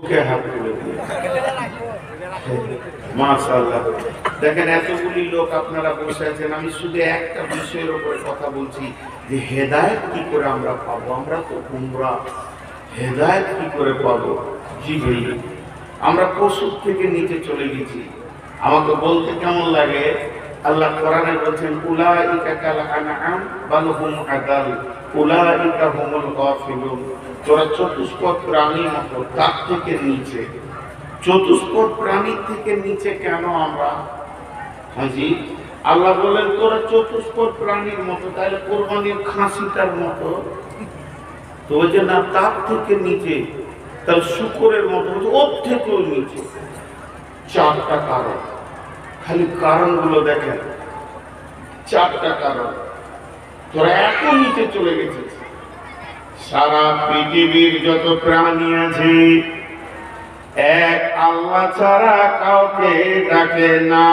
বুকে হাত তুলে দিয়ে মাশাআল্লাহ। দেখেন এতগুলি লোক আপনারা বসে আছেন, আমি শুধু একটা বিষয়ের উপরে কথা বলছি যে হেদায়েত কি করে আমরা পাবো। আমরা তো গুমরা, হেদায়েত কি করে পাবো? জি ভাই, আমরা পশুর থেকে নিচে চলে গেছি। আমাকে বলতে কেমন লাগে, আল্লাহ কোরআনে বলছেন উলাইকা কাল আনআম বাল হুম আদাল উলাইকা হুমুল গাফিলুন। তোরা চতুষ্পদ প্রাণীর মতো, তার থেকে নিচে। চতুষ্পদ প্রাণীর থেকে নিচে কেন আমরা? হাজি আল্লাহ বলেন তোরা চতুষ্পদ প্রাণীর মতো, তাহলে কোরবানির খাসিটার মতো তো ওই যে না, তার থেকে নিচে, তাহলে শুকরের মতো, ওর থেকেও নিচে। চারটা কারণ, খালি কারণগুলো দেখেন, চারটা কারণ। তোরা এত নিচে চলে গেছিস। সারা পৃথিবীর যত প্রাণী আছে এক আল্লাহ ছাড়া কাউকে ডাকে না।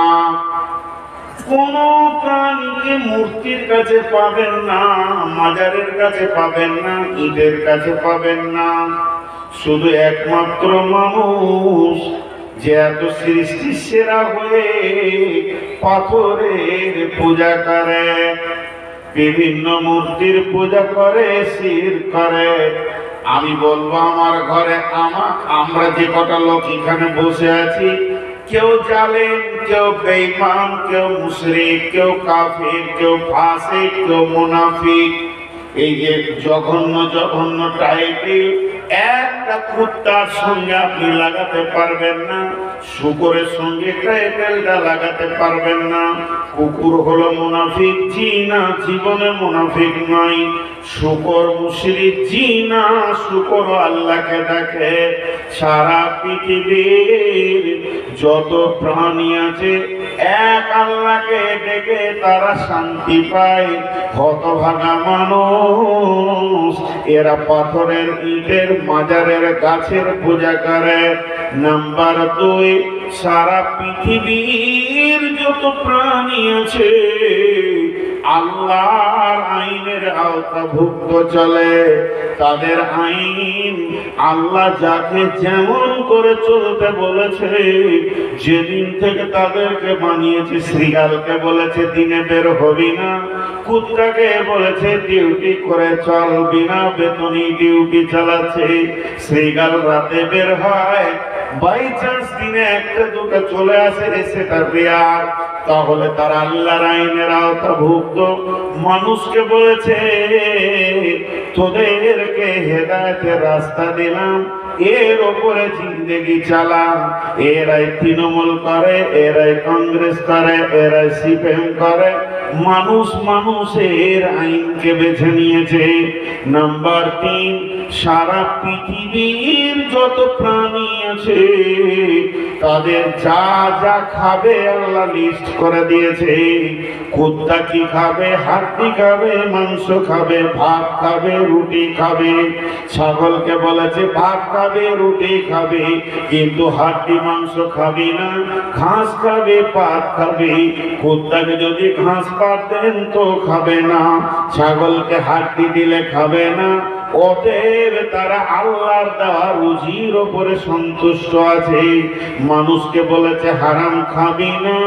কোন প্রাণীকে মূর্তির কাছে পাবেন না, মাজারের কাছে পাবেন না, ঈদের কাছে পাবেন না। শুধু একমাত্র মানুষ যে এত সৃষ্টি সেরা হয়ে পাথরের পূজা করে, বিভিন্ন মূর্তির পূজা করে, শিরক করে। আমি বলবো আমার ঘরে আমরা যে কটা লোক এখানে বসে আছি, কেউ জালেম, কেউ বেঈমান, কেউ মুশরিক, কেউ কাফির, কেউ ফাসিক, কেউ মুনাফিক। এই যে জঘন্য জঘন্য টাইটেল একটা কুত্তার সঙ্গে আপনি লাগাতে পারবেন না, শুকরের সঙ্গে টাইটেলটা লাগাতে পারবেন না। কুকুর হলো মুনাফিক, জি না, জীবনে মুনাফিক নয়। শুকর মুশরিক, জি না, শুকর আল্লাহকে ডাকে। সারা পৃথিবীর যত প্রাণী আছে এক আল্লাহকে ডেকে তারা শান্তি পায়। হতভাগা মানুষ এরা পাথরের, ইটের, মাজারের, গাছের পূজা করে। নাম্বার 2, সারা পৃথিবীর যত প্রাণী আছে আল্লাহর আইনের আওতাভুক্ত চলে। তাদের আইন আল্লাহ যাকে যেমন করে চলতে বলেছে, যেদিন থেকে তাদেরকে বানিয়েছে, শ্রীগালকে বলেছে দিনে বের হবি না, কুত্তাকে বলেছে ডিউটি করে চল, বিনা বেতনি ডিউটি চালাচ্ছে। শ্রীগাল রাতে বের হয়, বাই চান্স দিনে একটা দুটো চলে আসে, সেটা রেয়ার, তাহলে তারা আল্লাহর আইনের আওতাভুক্ত। মানুষকে বলেছে তোদেরকে হেদায়েতের রাস্তা দিলাম, এর ওপরে জিন্দেগি চালাম। এরাই তৃণমূল করে, এরাই কংগ্রেস করে, এরাই সিপিএম করে। মানুষ মানুষের আইনকে বেছে নিয়েছে। নাম্বার 3, সারা পৃথিবীর যত প্রাণী আছে তাদের যা যা খাবে আল্লাহ লিস্ট করে দিয়েছে। কুত্তা কি খাবে? হাড্ডি খাবে, মাংস খাবে, ভাত খাবে, রুটি খাবে। ছাগলকে বলেছে ভাত খাবে, রুটি খাবে, কিন্তু হাড্ডি মাংস খাবে না, ঘাস খাবে, পাত খাবে। কুত্তাকে যদি ঘাস পাত দেন তো খাবে না, ছাগলকে হাড্ডি দিলে খাবে না। অতএব তারা আল্লাহর দেওয়া রুজির উপরে সন্তুষ্ট আছে। মানুষকে বলেছে হারাম খাবি না,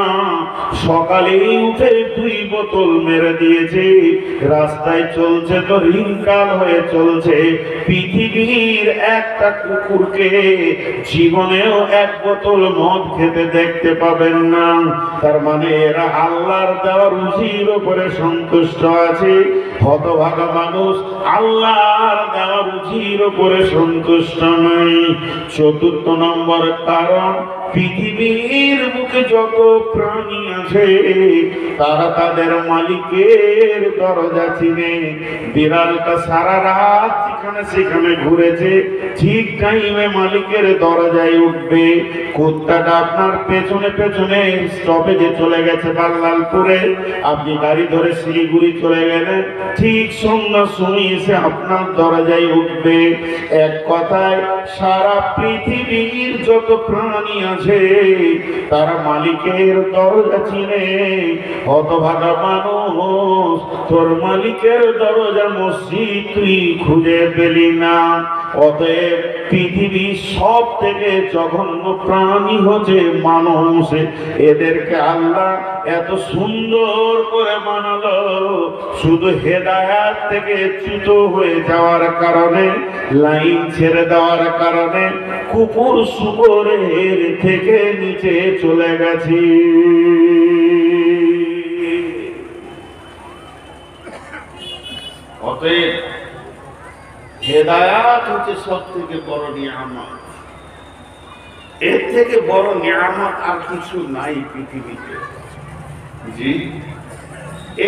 সকালেই উঠে 2 বোতল মেরে দিয়েছে, রাস্তায় চলছে তো রিংকাল হয়ে চলছে। পৃথিবীর একটা কুকুরকে জীবনেও 1 বোতল মদ খেতে দেখতে পাবেন না। তার মানে এরা আল্লাহর দেওয়া রুজির উপরে সন্তুষ্ট আছে। হতভাগা মানুষ আল্লাহর দেওয়া রুজির উপরে সন্তুষ্ট নয়। 4 নম্বর কারণ, পৃথিবীর বুকে যত প্রাণী আছে তারা তাদের মালিকের দরজা চিনে। বিড়ালটা সারা রাত যেখানে সেখানে ঘুরেছে, ঠিক টাইমে মালিকের দরজায় উঠবে। কুত্তাটা আপনার পেছনে পেছনে স্টপেজে চলে গেছে বাল্লালপুরে, আপনি গাড়ি ধরে শিলিগুড়ি চলে গেলেন, ঠিক সন্ধ্যার সময় এসে আপনার দরজায় উঠবে। এক কথায় সারা পৃথিবীর যত প্রাণী আছে তারা মালিকের দরজা চিনে। হতভাগা মানুষ, তোর মালিকের দরজা মসজিদ তুই খুঁজে পেলি না, অতএব পৃথিবীর সব থেকে জঘন্য প্রাণী হচ্ছে মানুষ। এদেরকে আল্লাহ এত সুন্দর করে বানালো, শুধু হেদায়াত থেকে চ্যুত হয়ে যাওয়ার কারণে, লাইন ছেড়ে দেওয়ার কারণে কুকুর শুকরের থেকে নিচে চলে গেছে। অতএব হেদায়াত হচ্ছে সব থেকে বড় নিয়ামত। এর থেকে বড় নিয়ামত আর কিছু নাই পৃথিবীতে। জি,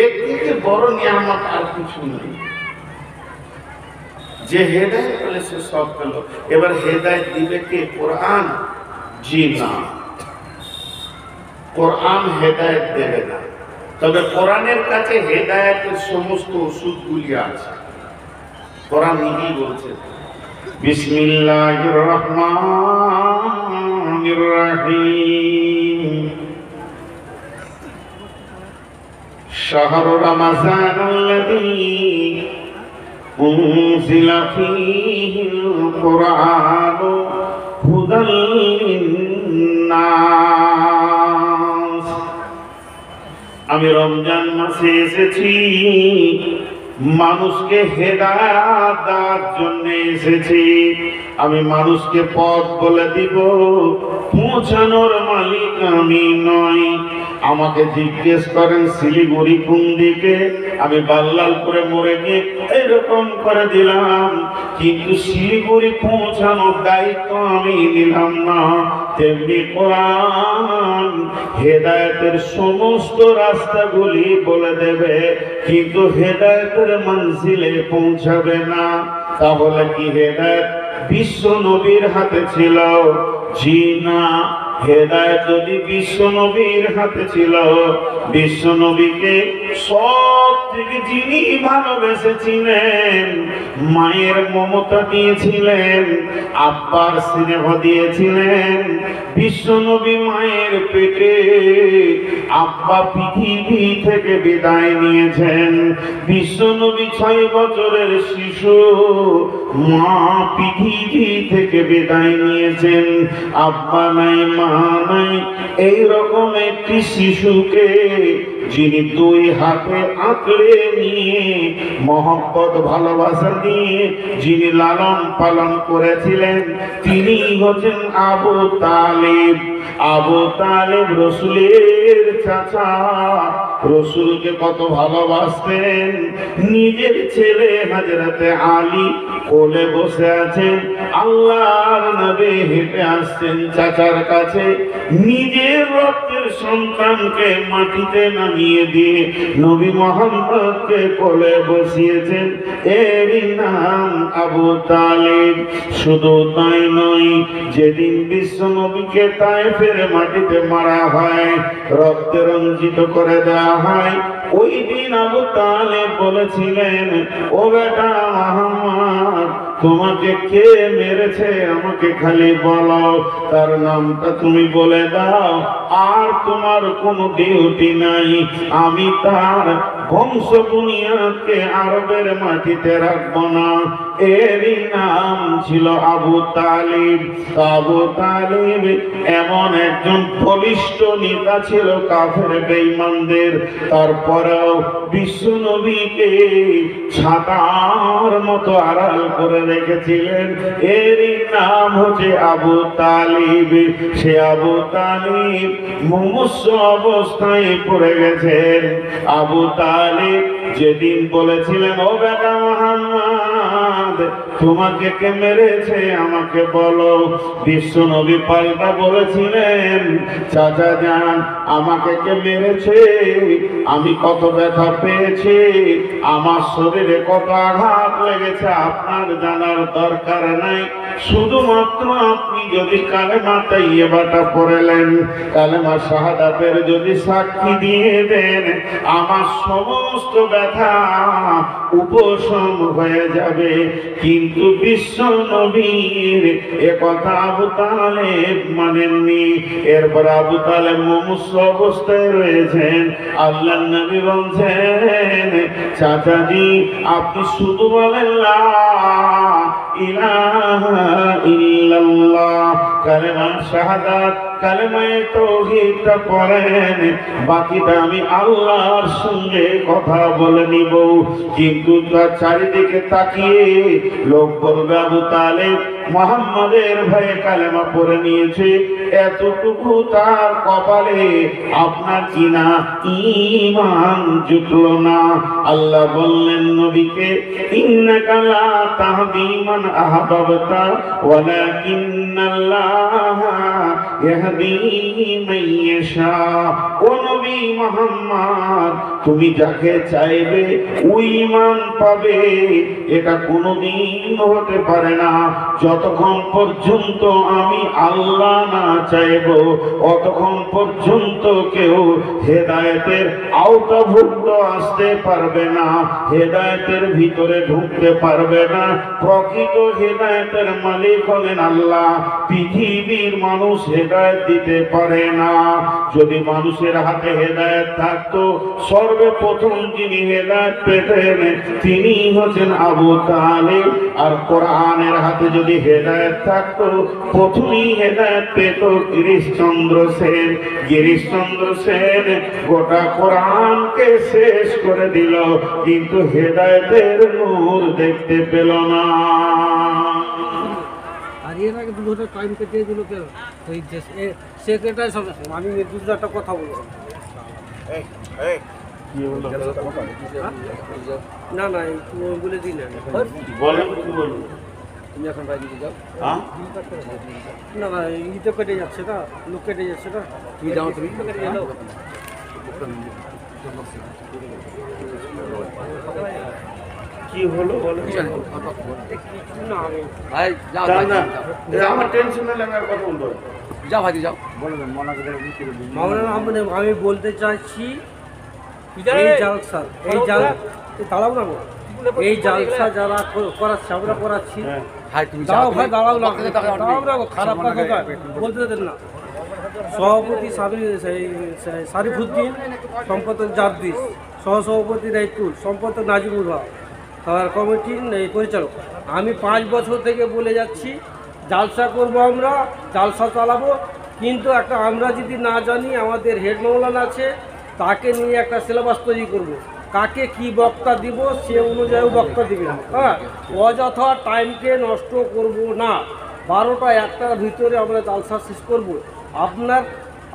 এর থেকে বড় নিয়ামত আর কিছু নেই। যে হেদায়েত পেলে সে সব পেল। এবার হেদায়েত দিবে কে? কোরআন? জি না, কোরআন হেদায়েত দেবে না। তবে কোরআনের কাছে হেদায়েতের সমস্ত ওষুধগুলি আছে। কোরআন নিজেই বলছে, বিসমিল্লাহির রহমানির রহিম, শাহরু রমাযানাল্লাযী উনজিলা ফীহিল কুরআনু হুদাল লিন্নাস। আমি রমজান মাসে এসেছি, মানুষকে হেদায়েত দেওয়ার জন্য এসেছি। আমি মানুষকে পথ বলে দিব, পৌঁছানোর মালিক আমি নই। আমাকে জিজ্ঞেস করেন শিলিগুড়ি কোন দিকে, আমি বাল্লালপুরে মরে গিয়ে এরকম করে দিলাম, কিন্তু শিলিগুড়ি পৌঁছানোর দায়িত্ব আমি নিলাম না। তেমনি কোরআন হেদায়েতের সমস্ত রাস্তাগুলি বলে দেবে, কিন্তু হেদায়েতের মঞ্জিলে পৌঁছাবে না। তাহলে কি হেদায়েত বিশ্ব নবীর হাতে ছিল? জি না। হেদায়েত যদি বিশ্ব নবীর হাতে ছিল, বিশ্ব নবীকে সব থেকে যিনি ভালোবেসেছিলেন, মায়ের মমতা দিয়েছিলেন, আব্বার স্নেহ দিয়েছিলেন, বিশ্ব নবী মায়ের পেটে, আব্বা পৃথিবী থেকে বিদায় নিয়েছেন। বিশ্ব নবী 6 বছরের শিশু, মা পৃথিবী থেকে বিদায় নিয়েছেন। আব্বা নাই, মা নাই, এইরকম একটি শিশুকে যিনি 2 হাতে আঁকড়ে নিয়ে মহব্বত ভালোবাসা দিয়ে যিনি লালন পালন করেছিলেন, তিনি হচ্ছেন আবু তালেব। আবু তালেব রসুলের চাচা। রসুলকে কত ভালোবাসতেন। নিজের ছেলে হযরতে আলী কোলে বসে আছেন, আল্লাহর নবী হেঁটে আসছেন চাচার কাছে, নিজের রক্তের সন্তানকে মাটিতে নামিয়ে দিয়ে নবী মুহাম্মদকে কোলে বসিয়েছেন। এরই নাম আবু তালেব। শুধু তাই নয়, যেদিন বিশ্ব নবীকে তায়েফের মাটিতে মারা হয়, রক্তে রঞ্জিত করে দেওয়া হয়, ওই দিন আবু তালেব বলেছিলেন, ও বেটা মুহাম্মদ, তোমাকে কে মেরেছে আমাকে খালি বলো, তার নামটা তুমি বলে দাও, আর তোমার কোনো ডিউটি নাই। আমি তার বংশ বুনিয়াদকে আরবের মাটিতে রাখবো না। এরই নাম ছিল আবু তালিব। আবু তালিব এমন একজন বলিষ্ঠ নেতা ছিল কাফের বেঈমানদের, তারপরেও বিশ্ব নবীকে ছাতার মতো আড়াল করে রেখেছিলেন। এরই নাম হচ্ছে আবু তালিব। সে আবু তালিব মুমূর্ষু অবস্থায় পড়ে গেছেন। আবু তালিব যেদিন বলেছিলেন, ও বেটা মুহাম্মদ, তোমাকে কে মেরেছে আমাকে বলো, বিশ্ব নবী পাল্টা বলেছিলেন, চাচা যান, আমাকে কে মেরেছে, আমি কত ব্যথা পেয়েছি, আমার শরীরে কত আঘাত লেগেছে আপনার জানার দরকার নাই। শুধুমাত্র আপনি যদি কালেমা তাইয়্যিবাটা পড়লেন, কালেমা শাহাদাতের যদি সাক্ষী দিয়ে দেন, আমার সমস্ত ব্যথা উপশম হয়ে যাবে। কিন্তু বিশ্ব নবীর এ কথা আবু তালেব মানেননি। এরপর আবু তালেব মুমূর্ষু অবস্থায় রয়েছেন। আল্লাহর নবী বলছেন, চাচাজি আপনি শুধু বলেন লা ইলাহা ইল্লাল্লাহ, কালেমা শাহাদাত, কালেমায়ে তাওহীদটা পড়েন, বাকিটা আমি আল্লাহর সঙ্গে কথা বলে নিব। কিন্তু তার চারিদিকে তাকিয়ে লোক বলবে আবু তালেব মুহাম্মাদের ভয়ে কালেমা পড়ে নিয়েছে, এতটুকু তার কপালে আপনার কিনা ঈমান জুটলো না। আল্লাহ বললেন নবীকে, ইন্নাকা লা তাহদি মান আহবাবতা ওয়ালাকিন্নাল্লাহা ইয়াহদি মান ইয়াশা। ও নবী মুহাম্মদ, তুমি যাকে চাইবে ওই ঈমান পাবে, এটা কোনোদিন হতে পারে না যতক্ষণ পর্যন্ত আমি আল্লাহ না চাইব, অতক্ষণ পর্যন্ত কেউ হেদায়েতের আওতাভুক্ত আসতে পারবে না, হেদায়েতের ভিতরে ঢুকতে পারবে না। প্রকৃত হেদায়েতের মালিক হলেন আল্লাহ। পৃথিবীর মানুষ হেদায়েত দিতে পারে না। যদি মানুষের হাতে হেদায়েত থাকতো, সর্বপ্রথম যিনি হেদায়েত পেতেন তিনি হচ্ছেন আবু তালেব। আর কোরআনের হাতে যদি হেদায়েত থাকতো, প্রথমেই হেদায়েত পেত গিরিশচন্দ্র সেন। গিরিশচন্দ্র সেন গোটা কোরআনকে শেষ করে দিল, কিন্তু হেদায়েতের নূর দেখতে পেল না। আর এর আগে 2 ঘন্টা টাইম কেটে দিল কেন? ওই যে সেক্রেটারি সব, আমি নির্দিষ্ট একটা কথা বলবো। না না বলে দিই না, তুমি এখন বাইরে যাও। না না ই তো কেটে যাচ্ছে না, লোক কেটে যাচ্ছে না, তুমি যাও, তুমি যাও। কি হলো বলো? না আমি আমার টেনশন হলে আমি আর কথা বলবো। যাও ভাই যাও, মাওলানা আমি বলতে চাইছি, এই জালসা দাঁড়াও না, এই জালসা যারা করাচ্ছে আমরা করাচ্ছি, দাঁড়াও ভাই দাঁড়াও না, খারাপ কথা বলতে দেন না। সভাপতি সারিফুদ্দিন, সম্পাদক জারদিস, সহসভাপতি রাইতুল, সম্পাদক নাজিমুল হক, আর কমিটির পরিচালক। আমি 5 বছর থেকে বলে যাচ্ছি জালসা করব, আমরা জালসা চালাবো, কিন্তু একটা আমরা যদি না জানি, আমাদের হেড মাওলানা আছে, তাকে নিয়ে একটা সিলেবাস তৈরি করব, কাকে কি বক্তা দিব সে অনুযায়ী বক্তা দিবেন। হ্যাঁ, অযথা টাইমকে নষ্ট করব না। 12টা 1টার ভিতরে আমরা জালসা শেষ করব।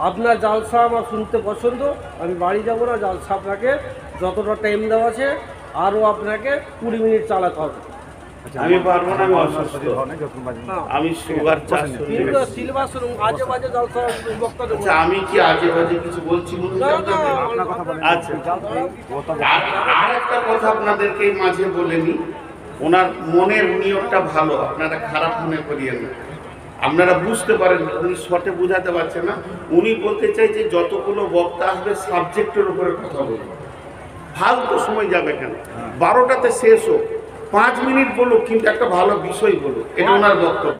আপনার জালসা আমার শুনতে পছন্দ, আমি বাড়ি যাব না। জালসা আপনাকে যতটা টাইম দেওয়া আছে আরও আপনাকে 20 মিনিট চালাতে হবে। আমি পারবো না, আমি অসুস্থ, আমি সুগার চাষ। কিন্তু সিলেবাস আজে বাজে জালসা বক্তা দেব। আচ্ছা, আমি কি আজে বাজে কিছু বলছি? আচ্ছা, আর একটা কথা আপনাদেরকে মাঝে বলে নি, ওনার মনের নিয়তটা ভালো, আপনারা খারাপ মনে করিয়েন না। আপনারা বুঝতে পারেন, উনি শর্টে বুঝাতে পারছেন না। উনি বলতে চাই যে যতগুলো বক্তা আসবে সাবজেক্টের উপরে কথা বলবো, ফালতু সময় যাবে কেন, 12টাতে শেষ হোক, 5 মিনিট বলুক, কিন্তু একটা ভালো বিষয় বলুক, এটা ওনার বক্তব্য।